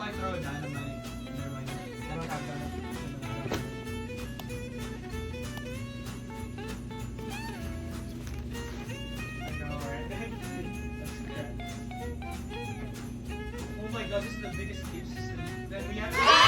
I throw dynamite. Never mind. I don't have dynamite. I know, right? That's correct. Oh my god, this is the biggest cave system that we have.